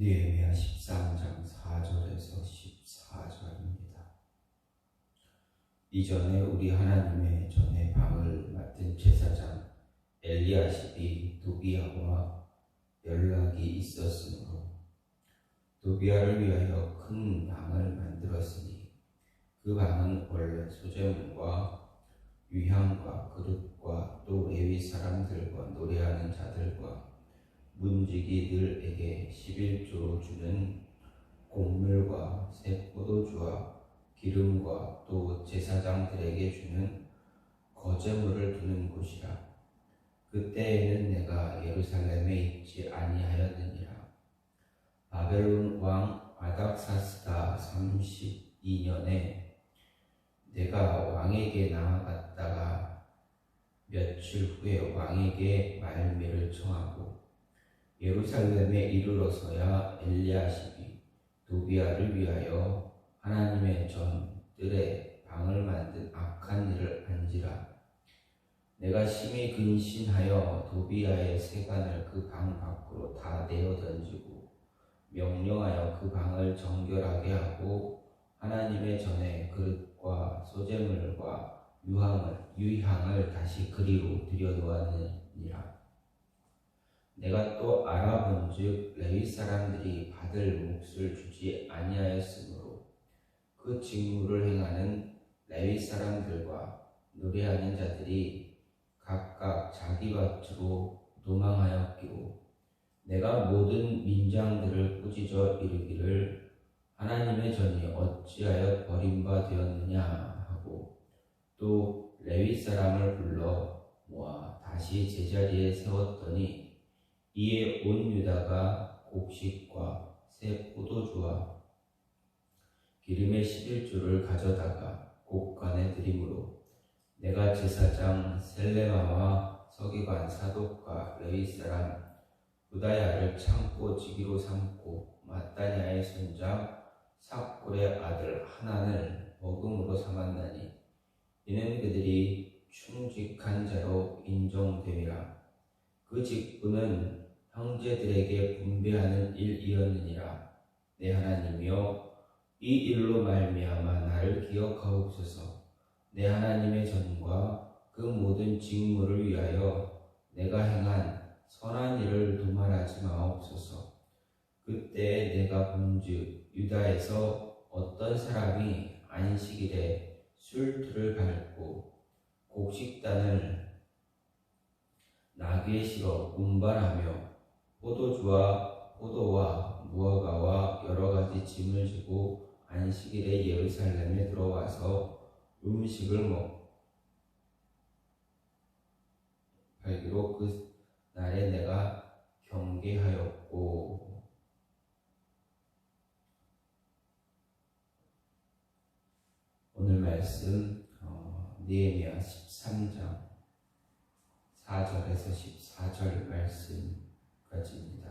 느헤미야 13장 4절에서 14절입니다. 이전에 우리 하나님의 전에 방을 맡은 제사장 엘리야십이 도비야와 연락이 있었으므로 도비야를 위하여 큰 방을 만들었으니 그 방은 원래 소재물과 유향과 그릇과 또 레위 사람들과 노래하는 자들과 문지기들에게 11조로 주는 곡물과 새 포도주와 기름과 또 제사장들에게 주는 거제물을 두는 곳이라. 그때에는 내가 예루살렘에 있지 아니하였느니라. 바벨론 왕 아닥사스다 32년에 내가 왕에게 나아갔다가 며칠 후에 왕에게 말미를 청하고 예루살렘에 이르러서야 엘리야십이 도비야를 위하여 하나님의 전 뜰에 방을 만든 악한 일을 안지라. 내가 심히 근신하여 도비야의 세간을 그 방 밖으로 다 내어 던지고 명령하여 그 방을 정결하게 하고 하나님의 전에 그릇과 소재물과 유향을 다시 그리로 들여놓았느니라. 내가 또 알아본즉 레위 사람들이 받을 몫을 주지 아니하였으므로 그 직무를 행하는 레위 사람들과 노래하는 자들이 각각 자기 밭으로 도망하였기로 내가 모든 민장들을 꾸짖어 이르기를 하나님의 전이 어찌하여 버림받았느냐 하고 또 레위 사람을 불러 모아 다시 제자리에 세웠더니 이에 온 유다가 곡식과 새 포도주와 기름의 11조를 가져다가 곡간에 드림으로 내가 제사장 셀레마와 서기관 사독과 레위 사람 부다야를 창고 지기로 삼고 마따냐의 손자 삭골의 아들 하난을 먹음으로 삼았나니 이는 그들이 충직한 자로 인정되리라. 그 직분은 형제들에게 분배하는 일이었느니라. 내 하나님이여 이 일로 말미암아 나를 기억하옵소서. 내 하나님의 전과 그 모든 직무를 위하여 내가 행한 선한 일을 도말하지 마옵소서. 그때 내가 본즉 유다에서 어떤 사람이 안식일에 술틀을 밟고 곡식단을 나귀에 실어 운반하며 포도주와 포도와 무화과와 여러 가지 짐을 지고 안식일에 예루살렘에 들어와서 음식을 팔기로 그 날에 내가 경계하였고. 오늘 말씀 느헤미야 13장 4절에서 14절 말씀까지입니다.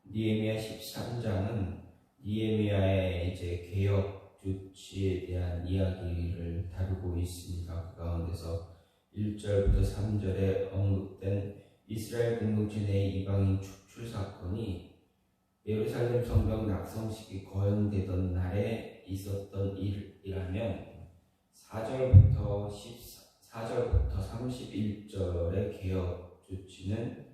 느헤미야 13장은 느헤미야의 이제 개혁 조치에 대한 이야기를 다루고 있습니다. 그 가운데서 1절부터 3절에 언급된 이스라엘 공동체 내 이방인 축출 사건이 예루살렘 성벽 낙성식이 거행되던 날에 있었던 일이라면 4절부터 31절의 개혁 조치는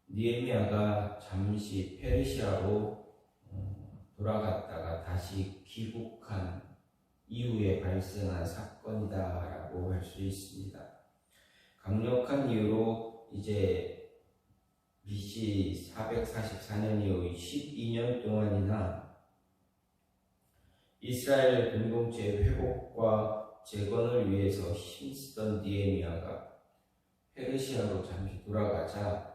느헤미야가 잠시 페르시아로 돌아갔다가 다시 귀국한 이후에 발생한 사건이다라고 할 수 있습니다. 강력한 이유로 이제 BC 444년 이후 12년 동안이나 이스라엘 공동체의 회복과 재건을 위해서 힘쓰던 느헤미야가 페르시아로 잠시 돌아가자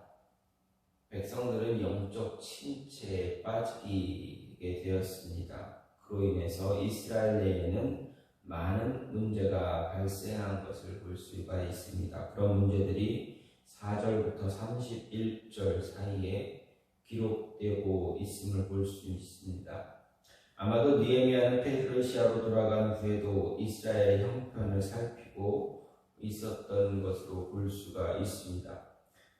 백성들은 영적 침체에 빠지게 되었습니다. 그로 인해서 이스라엘 내에는 많은 문제가 발생한 것을 볼 수가 있습니다. 그런 문제들이 4절부터 31절 사이에 기록되고 있음을 볼 수 있습니다. 아마도 느헤미야는 페르시아로 돌아간 후에도 이스라엘의 형편을 살피고 있었던 것으로 볼 수가 있습니다.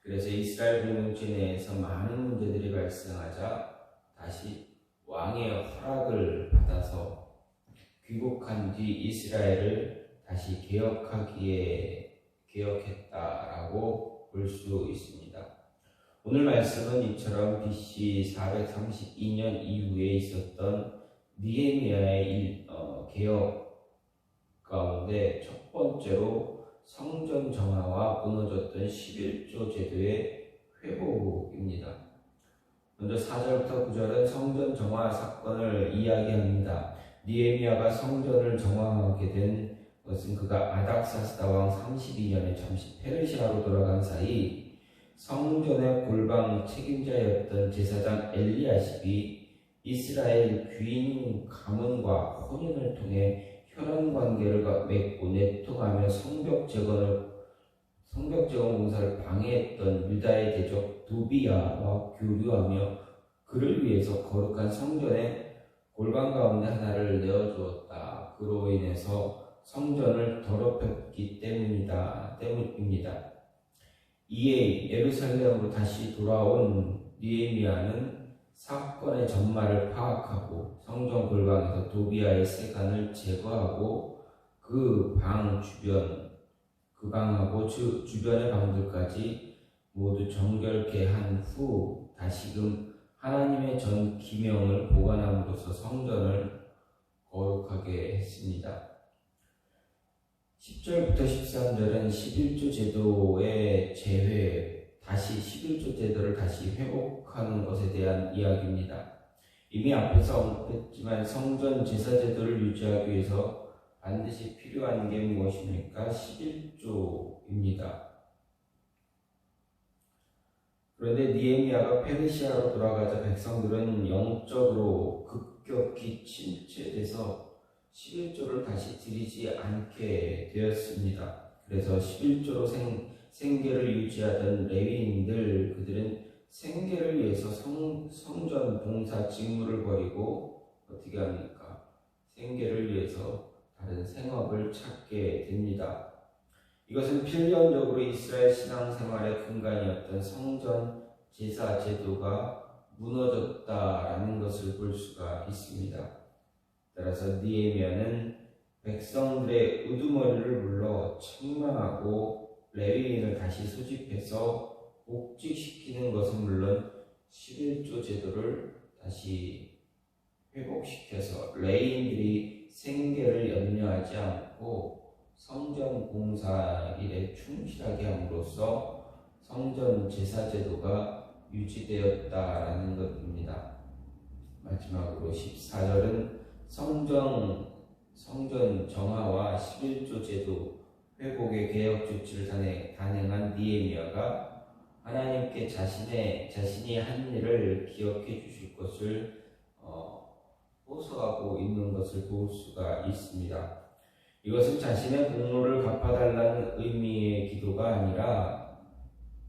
그래서 이스라엘 공동체 내에서 많은 문제들이 발생하자 다시 왕의 허락을 받아서 귀국한 뒤 이스라엘을 다시 개혁했다라고 볼 수 있습니다. 오늘 말씀은 이처럼 BC 432년 이후에 있었던 느헤미야의 개혁 가운데 첫 번째로 성전 정화와 무너졌던 11조 제도의 회복입니다. 먼저 4절부터 9절은 성전 정화 사건을 이야기합니다. 느헤미야가 성전을 정화하게 된 것은 그가 아닥사스다 왕 32년에 잠시 페르시아로 돌아간 사이 성전의 골방 책임자였던 제사장 엘리야십이 이스라엘 귀인 가문과 혼인을 통해 혈연 관계를 맺고 내통하며 성벽 재건 공사를 방해했던 유다의 대적 도비야와 교류하며 그를 위해서 거룩한 성전의 골방 가운데 하나를 내어주었다. 그로 인해서 성전을 더럽혔기 때문입니다. 이에 예루살렘으로 다시 돌아온 느헤미야는 사건의 전말을 파악하고 성전 골방에서 도비야의 세간을 제거하고 그 방하고 주변의 방들까지 모두 정결케 한 후 다시금 하나님의 전 기명을 보관함으로써 성전을 거룩하게 했습니다. 10절부터 13절은 11조 제도의 다시 11조 제도를 다시 회복하는 것에 대한 이야기입니다. 이미 앞에서 언급했지만 성전 제사 제도를 유지하기 위해서 반드시 필요한 게 무엇입니까? 11조입니다. 그런데 느헤미야가 페르시아로 돌아가자 백성들은 영적으로 급격히 침체돼서 11조를 다시 드리지 않게 되었습니다. 그래서 11조로 생계를 유지하던 레위인들, 그들은 생계를 위해서 성전 봉사 직무를 버리고 어떻게 합니까? 생계를 위해서 다른 생업을 찾게 됩니다. 이것은 필연적으로 이스라엘 신앙생활의 근간이었던 성전 제사 제도가 무너졌다라는 것을 볼 수가 있습니다. 따라서 느헤미야는 백성들의 우두머리를 불러 책망하고 레위인을 다시 소집해서 복직시키는 것은 물론 11조 제도를 다시 회복시켜서 레위인들이 생계를 염려하지 않고 성전 공사 일에 충실하게 함으로써 성전 제사 제도가 유지되었다라는 것입니다. 마지막으로 14절은 성전 정화와 11조 제도 회복의 개혁 조치를 단행한 느헤미야가 하나님께 자신이 한 일을 기억해 주실 것을 호소하고 있는 것을 볼 수가 있습니다. 이것은 자신의 공로를 갚아달라는 의미의 기도가 아니라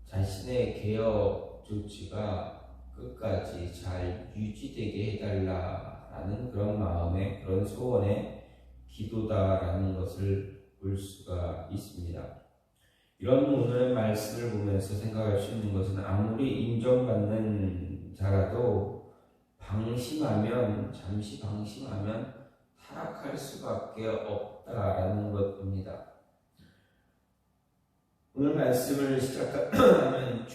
자신의 개혁 조치가 끝까지 잘 유지되게 해달라라는 그런 마음의, 그런 소원의 기도다라는 것을 볼 수가 있습니다. 이런 오늘의 말씀을 보면서 생각할 수 있는 것은 아무리 인정받는 자라도 잠시 방심하면 타락할 수밖에 없다라는 것입니다. 오늘 말씀을 시작하면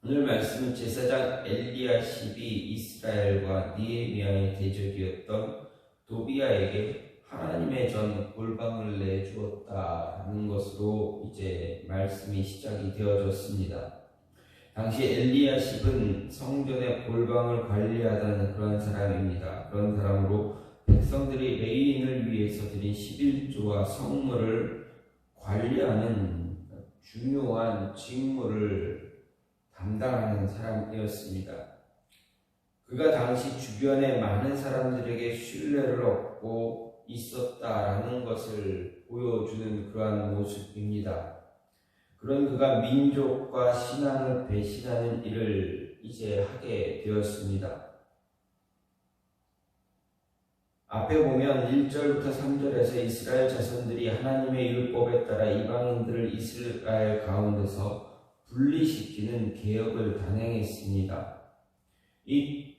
오늘 말씀은 제사장 엘리야십이 이스라엘과 느헤미야의 대적이었던 도비야에게 하나님의 전 골방을 내주었다는 것으로 이제 말씀이 시작이 되어졌습니다. 당시 엘리야십은 성전의 골방을 관리하던 그런 사람입니다. 그런 사람으로 백성들이 레위인을 위해서 드린 11조와 성물을 관리하는 중요한 직무를 담당하는 사람이었습니다. 그가 당시 주변의 많은 사람들에게 신뢰를 얻고 있었다라는 것을 보여주는 그러한 모습입니다. 그런 그가 민족과 신앙을 배신하는 일을 이제 하게 되었습니다. 앞에 보면 1절부터 3절에서 이스라엘 자손들이 하나님의 율법에 따라 이방인들을 이스라엘 가운데서 분리시키는 개혁을 단행했습니다. 이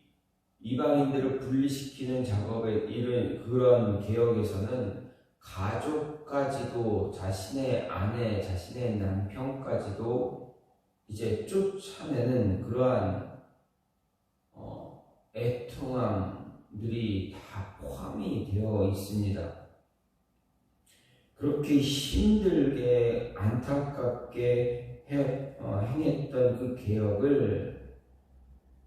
이방인들을 분리시키는 작업에 이른 그런 개혁에서는 가족까지도 자신의 아내, 자신의 남편까지도 이제 쫓아내는 그러한 애통함들이 다 포함이 되어 있습니다. 그렇게 힘들게 안타깝게 행했던 그 개혁을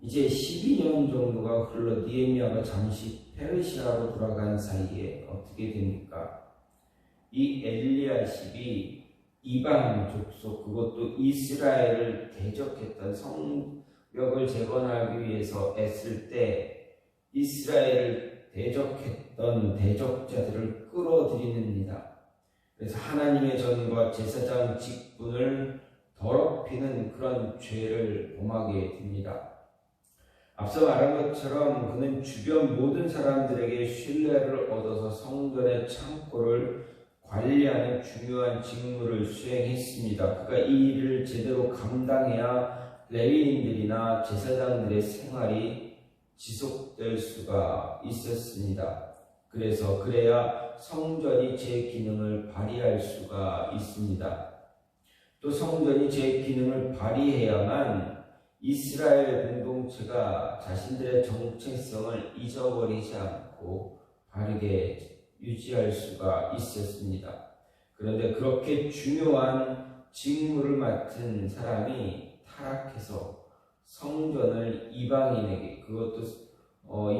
이제 12년 정도가 흘러 느헤미야가 잠시 페르시아로 돌아간 사이에 어떻게 됩니까? 이 엘리야십이 이방 족속, 그것도 이스라엘을 대적했던 성벽을 재건하기 위해서 애쓸 때 이스라엘을 대적했던 대적자들을 끌어들이는니다. 그래서 하나님의 전과 제사장 직분을 더럽히는 그런 죄를 범하게 됩니다. 앞서 말한 것처럼 그는 주변 모든 사람들에게 신뢰를 얻어서 성전의 창고를 관리하는 중요한 직무를 수행했습니다. 그가 이 일을 제대로 감당해야 레위인들이나 제사장들의 생활이 지속될 수가 있었습니다. 그래야 성전이 제 기능을 발휘할 수가 있습니다. 또 성전이 제 기능을 발휘해야만 이스라엘 공동체가 자신들의 정체성을 잊어버리지 않고 바르게 유지할 수가 있었습니다. 그런데 그렇게 중요한 직무를 맡은 사람이 타락해서 성전을 이방인에게, 그것도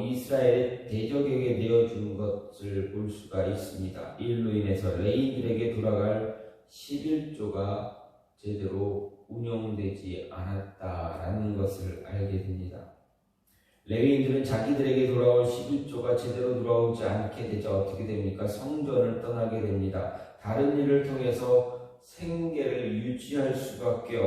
이스라엘의 대적에게 내어준 것을 볼 수가 있습니다. 이 일로 인해서 레위인들에게 돌아갈 11조가 제대로 운영되지 않았다라는 것을 알게 됩니다. 레위인들은 자기들에게 돌아올 11조가 제대로 돌아오지 않게 되자 어떻게 됩니까? 성전을 떠나게 됩니다. 다른 일을 통해서 생계를 유지할 수밖에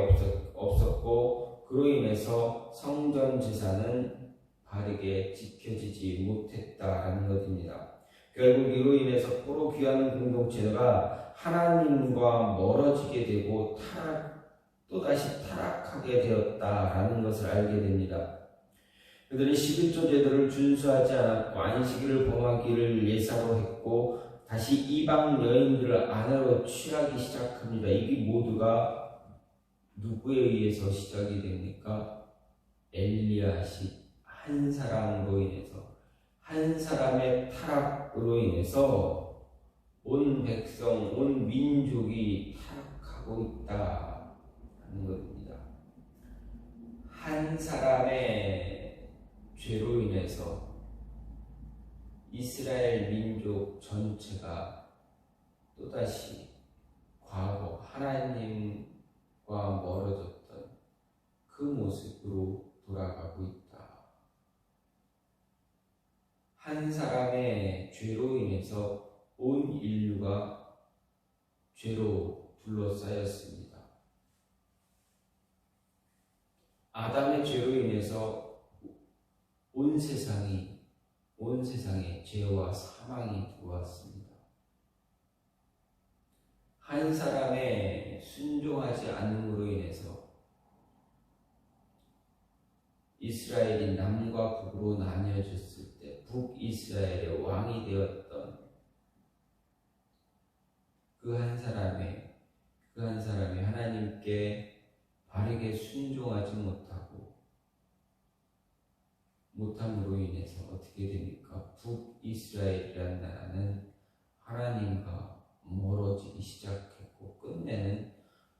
없었고, 그로 인해서 성전 제사는 바르게 지켜지지 못했다라는 것입니다. 결국 이로 인해서 포로 귀하는 공동체가 하나님과 멀어지게 되고 또다시 타락하게 되었다라는 것을 알게 됩니다. 그들은 11조 제도를 준수하지 않았고 안식일을 범하기를 예사로 했고 다시 이방 여인들을 아내로 취하기 시작합니다. 이게 모두가 누구에 의해서 시작이 됩니까? 엘리야십 한 사람으로 인해서, 한 사람의 타락으로 인해서 온 백성, 온 민족이 타락하고 있다는 것입니다. 한 사람의 죄로 인해서 이스라엘 민족 전체가 또다시 과거 하나님과 멀어졌던 그 모습으로 돌아가고 있다. 한 사람의 죄로 인해서 온 인류가 죄로 둘러싸였습니다. 아담의 죄로 인해서 온 세상에 죄와 사망이 들어왔습니다. 한 사람의 순종하지 않음으로 인해서 이스라엘이 남과 북으로 나뉘어졌을 때 북이스라엘의 왕이 되었던 그 한 사람이 하나님께 바르게 순종하지 못함으로 인해서 어떻게 됩니까? 북이스라엘이라는 나라는 하나님과 멀어지기 시작했고 끝내는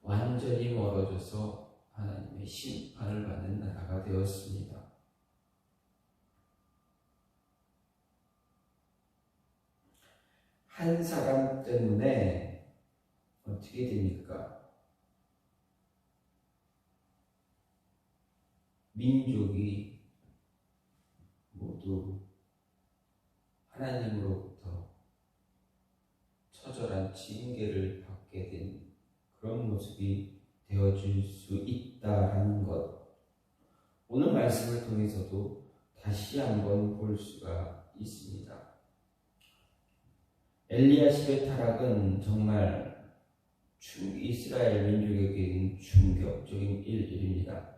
완전히 멀어져서 하나님의 심판을 받는 나라가 되었습니다. 한 사람 때문에 어떻게 됩니까? 민족이 모두 하나님으로부터 처절한 징계를 받게 된 그런 모습이 되어줄 수 있다라는 것, 오늘 말씀을 통해서도 다시 한번 볼 수가 있습니다. 엘리야십의 타락은 정말 이스라엘 민족에게는 충격적인 일입니다.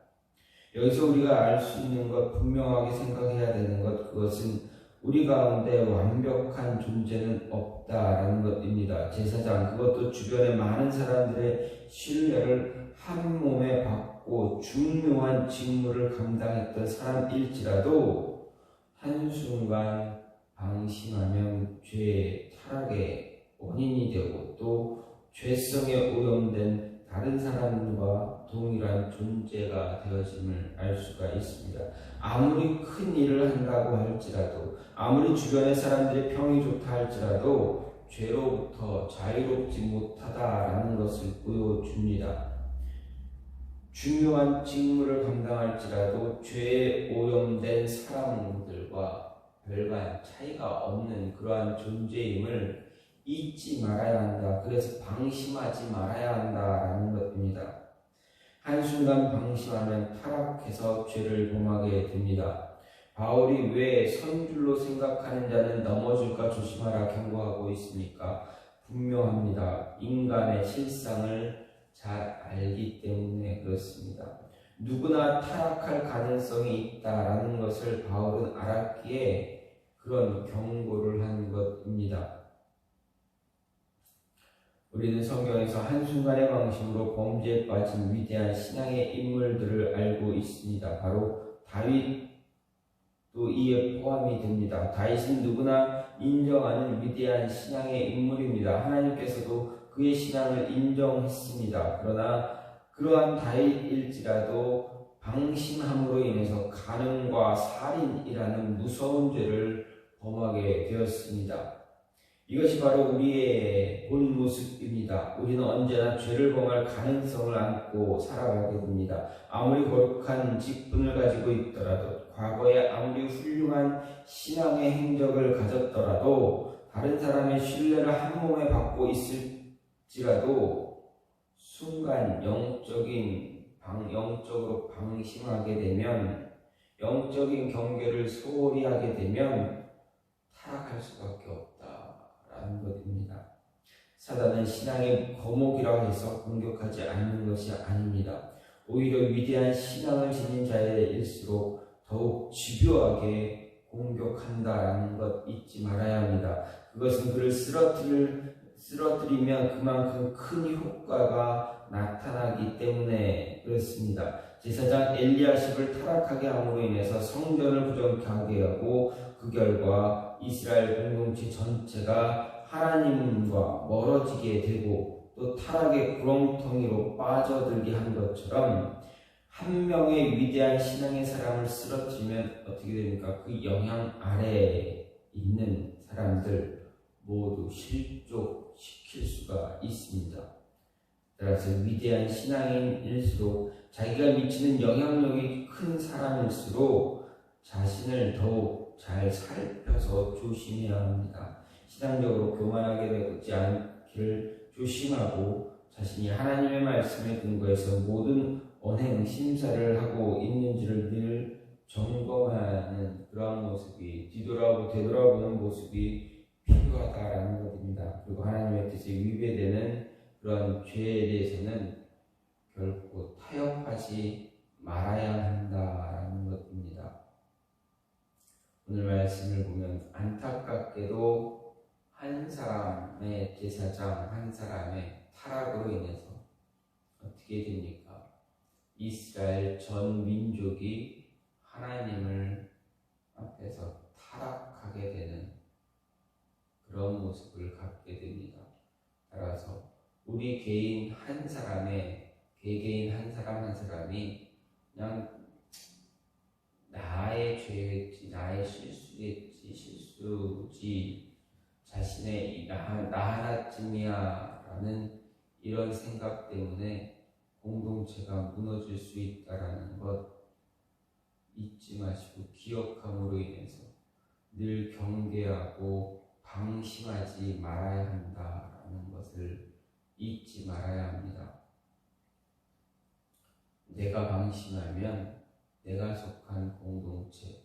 여기서 우리가 알 수 있는 것, 분명하게 생각해야 되는 것, 그것은 우리 가운데 완벽한 존재는 없다라는 것입니다. 제사장, 그것도 주변의 많은 사람들의 신뢰를 한 몸에 받고 중요한 직무를 감당했던 사람일지라도 한순간 방심하면 죄의 타락의 원인이 되고 또 죄성에 오염된 다른 사람과 동일한 존재가 되어짐을 알 수가 있습니다. 아무리 큰 일을 한다고 할지라도, 아무리 주변의 사람들의 평이 좋다 할지라도 죄로부터 자유롭지 못하다라는 것을 보여줍니다. 중요한 직무를 감당할지라도 죄에 오염된 사람들과 별반 차이가 없는 그러한 존재임을 잊지 말아야 한다. 그래서 방심하지 말아야 한다라는 것입니다. 한순간 방심하면 타락해서 죄를 범하게 됩니다. 바울이 왜 선줄로 생각하는 자는 넘어질까 조심하라 경고하고 있습니까? 분명합니다. 인간의 실상을 잘 알기 때문에 그렇습니다. 누구나 타락할 가능성이 있다라는 것을 바울은 알았기에 그런 경고를 한 것입니다. 우리는 성경에서 한순간의 방심으로 범죄에 빠진 위대한 신앙의 인물들을 알고 있습니다. 바로 다윗도 이에 포함이 됩니다. 다윗은 누구나 인정하는 위대한 신앙의 인물입니다. 하나님께서도 그의 신앙을 인정했습니다. 그러나 그러한 다윗일지라도 방심함으로 인해서 간음과 살인이라는 무서운 죄를 범하게 되었습니다. 이것이 바로 우리의 본 모습입니다. 우리는 언제나 죄를 범할 가능성을 안고 살아가게 됩니다. 아무리 거룩한 직분을 가지고 있더라도, 과거에 아무리 훌륭한 신앙의 행적을 가졌더라도, 다른 사람의 신뢰를 한 몸에 받고 있을지라도 순간 영적으로 방심하게 되면, 영적인 경계를 소홀히 하게 되면 타락할 수밖에 없다라는 것입니다. 사단은 신앙의 거목이라고 해서 공격하지 않는 것이 아닙니다. 오히려 위대한 신앙을 지닌 자일수록 더욱 집요하게 공격한다라는 것 잊지 말아야 합니다. 그것은 그를 쓰러뜨리면 그만큼 큰 효과가 나타나기 때문에 그렇습니다. 제사장 엘리야십을 타락하게 함으로 인해서 성전을 부정하게 하고 그 결과 이스라엘 공동체 전체가 하나님과 멀어지게 되고 또 타락의 구렁텅이로 빠져들게 한 것처럼 한 명의 위대한 신앙의 사람을 쓰러뜨리면 어떻게 됩니까? 그 영향 아래에 있는 사람들 모두 실족시킬 수가 있습니다. 따라서 위대한 신앙인일수록 자기가 미치는 영향력이 큰 사람일수록 자신을 더욱 잘 살펴서 조심해야 합니다. 신앙적으로 교만하게 되지 않기를 조심하고 자신이 하나님의 말씀에 근거해서 모든 언행 심사를 하고 있는지를 늘 점검하는 그러한 모습이 되돌아보는 모습이 필요하다라는 것입니다. 그리고 하나님의 뜻에 위배되는 그러한 죄에 대해서는 결코 타협하지 말아야 한다라는 것입니다. 오늘 말씀을 보면 안타깝게도 한 사람의 제사장 한 사람의 타락으로 인해서 어떻게 됩니까? 이스라엘 전 민족이 하나님을 앞에서 타락하게 되는 그런 모습을 갖게 됩니다. 따라서 우리 개개인 한 사람이 그냥 나의 죄였지, 나의 실수지, 자신의 나 하나쯤이야 라는 이런 생각 때문에 공동체가 무너질 수 있다는 것 잊지 마시고 기억함으로 인해서 늘 경계하고 방심하지 말아야 한다라는 것을 잊지 말아야 합니다. 내가 방심하면 내가 속한 공동체,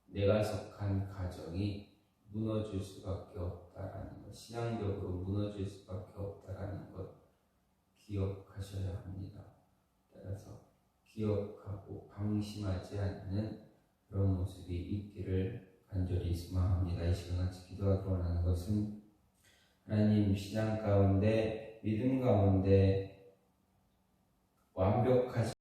내가 속한 가정이 무너질 수밖에 없다라는 것, 신앙적으로 무너질 수밖에 없다라는 것 기억하셔야 합니다. 따라서 기억하고 방심하지 않는 그런 모습이 있기를 간절히 소망합니다. 이 시간 같이 기도하기 원하는 것은 하나님 신앙 가운데 믿음 가운데 완벽하지